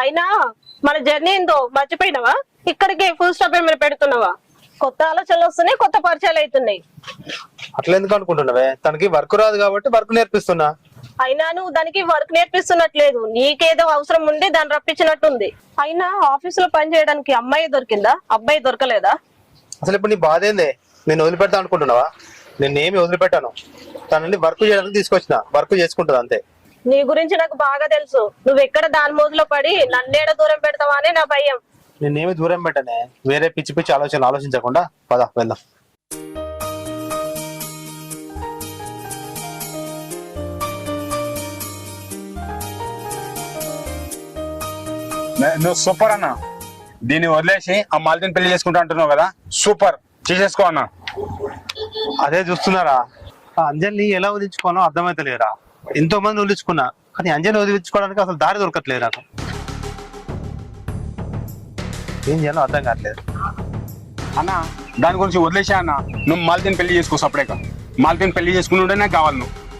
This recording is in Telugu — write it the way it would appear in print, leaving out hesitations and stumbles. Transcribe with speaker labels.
Speaker 1: అయినా మన జర్నీ ఏందో మర్చిపోయినావా? ఇక్కడికి ఫుల్ స్టాప్ ఏమైనా పెడుతున్నావా? కొత్త ఆలోచనలు వస్తున్నాయి, కొత్త పరిచయాలు అవుతున్నాయి.
Speaker 2: అట్లా ఎందుకు అనుకుంటున్నావే? తనకి వర్క్ రాదు కాబట్టి వర్క్ నేర్పిస్తున్నా.
Speaker 1: అయినా నువ్వు దానికి వర్క్ నేర్పిస్తున్నట్లేదు, నీకేదో అవసరం ఉండి దాన్ని రప్పించినట్టుంది. అయినా ఆఫీసులో పని చేయడానికి అమ్మాయి దొరికిందా, అబ్బాయి దొరకలేదా?
Speaker 2: అసలు ఇప్పుడు నీ బాధ ఏందే? నేను వదిలిపెడతా అనుకుంటున్నావా? నేనేమి వదిలిపెట్టాను. తనని వర్క్ చేయడానికి తీసుకొచ్చిన, వర్క్ చేసుకుంటుంది అంతే.
Speaker 1: నీ గురించి నాకు బాగా తెలుసు. నువ్వు ఎక్కడ దాని మోజులో పడి నన్నేడ దూరం పెడతావా అని నా భయం.
Speaker 2: నేనేమి దూరం పెట్టనే. వేరే పిచ్చి పిచ్చి ఆలోచనలు ఆలోచించకుండా పద వెళ్దాం.
Speaker 3: నువ్వు సూపర్ అన్న. దీన్ని వదిలేసి ఆ మాలతిని పెళ్లి చేసుకుంటా అంటున్నావు కదా, సూపర్, చేసేసుకో అన్న.
Speaker 2: అదే చూస్తున్నారా, ఆ అంజలిని ఎలా వదిలించుకోవాలో అర్థమైతలేరా. ఎంతో మంది వదిలించుకున్నా, కానీ అంజలిని వదిలించుకోవడానికి అసలు దారి దొరకట్లేదు నాకు. ఏం చేయాలో అర్థం కావట్లేదు
Speaker 3: అన్న. దాని గురించి వదిలేసా అన్న. నువ్వు మాలతిని పెళ్లి చేసుకో సపరేట్గా. మాలతిని పెళ్లి చేసుకుని ఉంటే నాకు కావాలి నువ్వు.